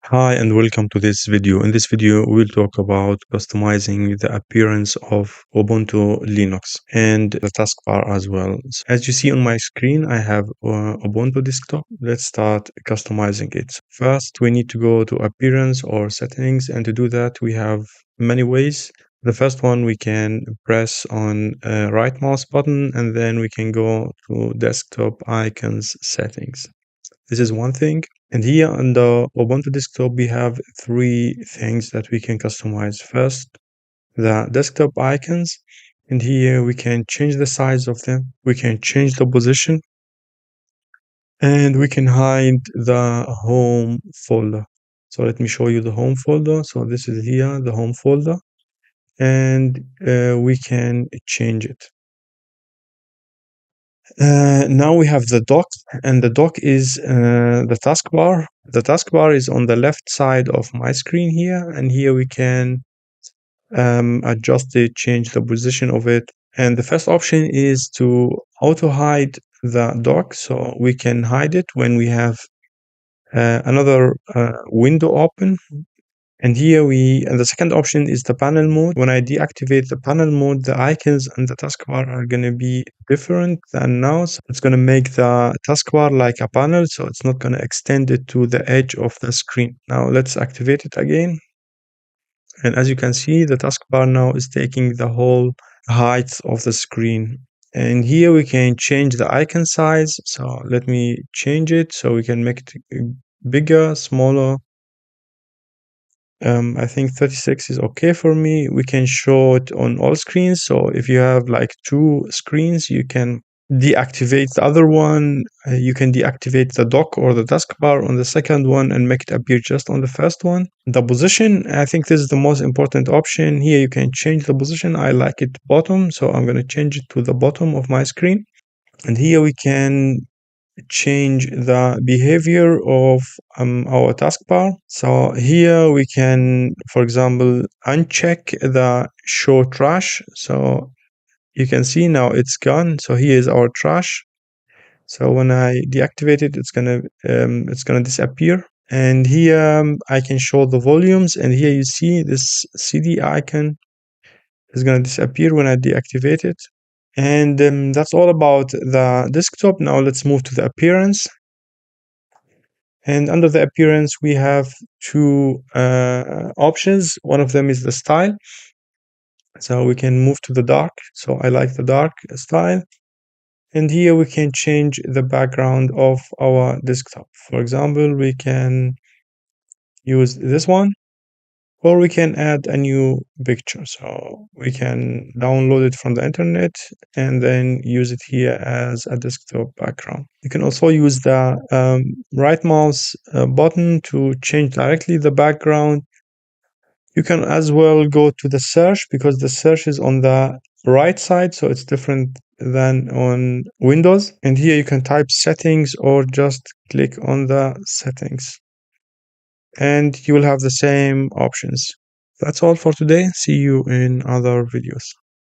Hi and welcome to this video. In this video, we'll talk about customizing the appearance of Ubuntu Linux and the taskbar as well. So as you see on my screen, I have Ubuntu desktop. Let's start customizing it. First, we need to go to appearance or settings, and to do that, we have many ways. The first one, we can press on right mouse button, and then we can go to desktop icons settings. This is one thing. And here on the Ubuntu desktop, we have three things that we can customize. First, the desktop icons. And here we can change the size of them. We can change the position. And we can hide the home folder. So let me show you the home folder. So this is here, the home folder. And we can change it. Now we have the dock, and the dock is the taskbar. The taskbar is on the left side of my screen here, and here we can adjust it, change the position of it. And the first option is to auto hide the dock, so we can hide it when we have another window open. And here and the second option is the panel mode. When I deactivate the panel mode, the icons and the taskbar are going to be different than now. So it's going to make the taskbar like a panel, so it's not going to extend it to the edge of the screen. Now let's activate it again. And as you can see, the taskbar now is taking the whole height of the screen. And here we can change the icon size. So let me change it so we can make it bigger, smaller. I think 36 is okay for me. We can show it on all screens. So if you have like two screens, you can deactivate the other one. You can deactivate the dock or the taskbar on the second one and make it appear just on the first one. The position, I think this is the most important option. Here you can change the position. I like it bottom, so I'm going to change it to the bottom of my screen. And here we can change the behavior of our taskbar. So here we can, for example, uncheck the show trash. So you can see now it's gone. So here is our trash. So when I deactivate it, it's gonna disappear. And here I can show the volumes. And here you see this CD icon is gonna disappear when I deactivate it. And that's all about the desktop. Now let's move to the appearance. And under the appearance, we have two options. One of them is the style. So we can move to the dark. So I like the dark style. And here we can change the background of our desktop. For example, we can use this one. Or we can add a new picture. So we can download it from the internet and then use it here as a desktop background. You can also use the right mouse button to change directly the background. You can as well go to the search because the search is on the right side, so it's different than on Windows. And here you can type settings or just click on the settings. And you will have the same options. That's all for today. See you in other videos.